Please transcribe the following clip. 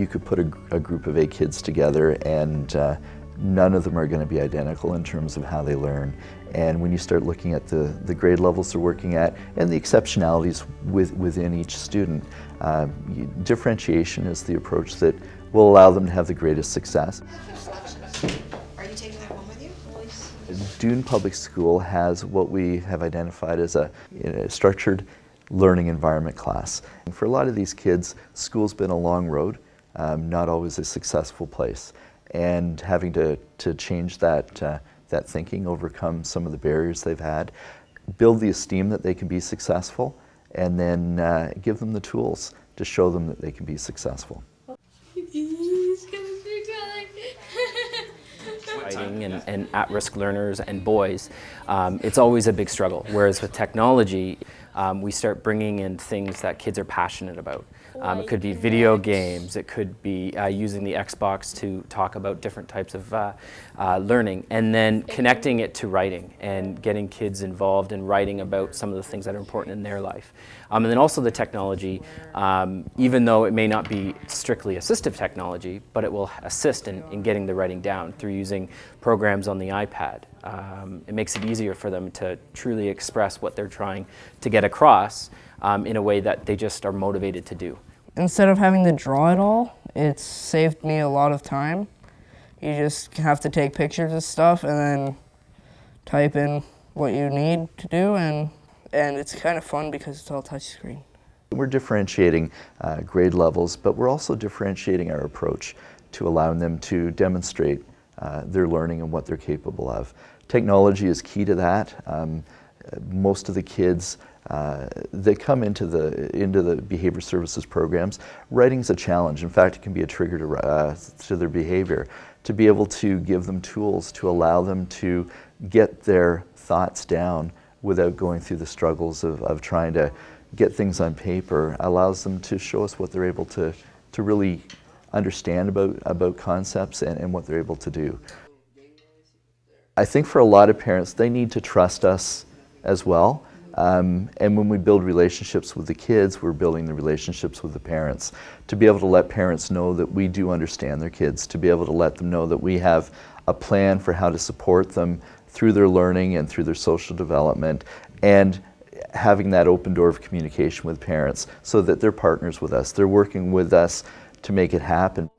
you could put a group of 8 kids together and none of them are going to be identical in terms of how they learn. And when you start looking at the grade levels they're working at and the exceptionalities within each student, differentiation is the approach that will allow them to have the greatest success. Are you taking that home with you? Doon Public School has what we have identified as a structured learning environment class. And for a lot of these kids, school's been a long road, not always a successful place. And having to change that thinking, overcome some of the barriers they've had, build the esteem that they can be successful, and then give them the tools to show them that they can be successful. And at-risk learners and boys, it's always a big struggle. Whereas with technology, we start bringing in things that kids are passionate about. It could be video games, it could be using the Xbox to talk about different types of learning, and then connecting it to writing and getting kids involved in writing about some of the things that are important in their life. And then also the technology, even though it may not be strictly assistive technology, but it will assist in getting the writing down through using programs on the iPad. It makes it easier for them to truly express what they're trying to get across in a way that they just are motivated to do. Instead of having to draw it all, it's saved me a lot of time. You just have to take pictures of stuff and then type in what you need to do, and it's kind of fun because it's all touchscreen. We're differentiating grade levels, but we're also differentiating our approach to allowing them to demonstrate their learning and what they're capable of. Technology is key to that. Most of the kids that come into the behavior services programs, writing's a challenge. In fact, it can be a trigger to their behavior. To be able to give them tools to allow them to get their thoughts down without going through the struggles of trying to get things on paper allows them to show us what they're able to really understand about concepts and what they're able to do. I think for a lot of parents, they need to trust us as well. And when we build relationships with the kids, we're building the relationships with the parents. To be able to let parents know that we do understand their kids, to be able to let them know that we have a plan for how to support them through their learning and through their social development, and having that open door of communication with parents so that they're partners with us. They're working with us to make it happen.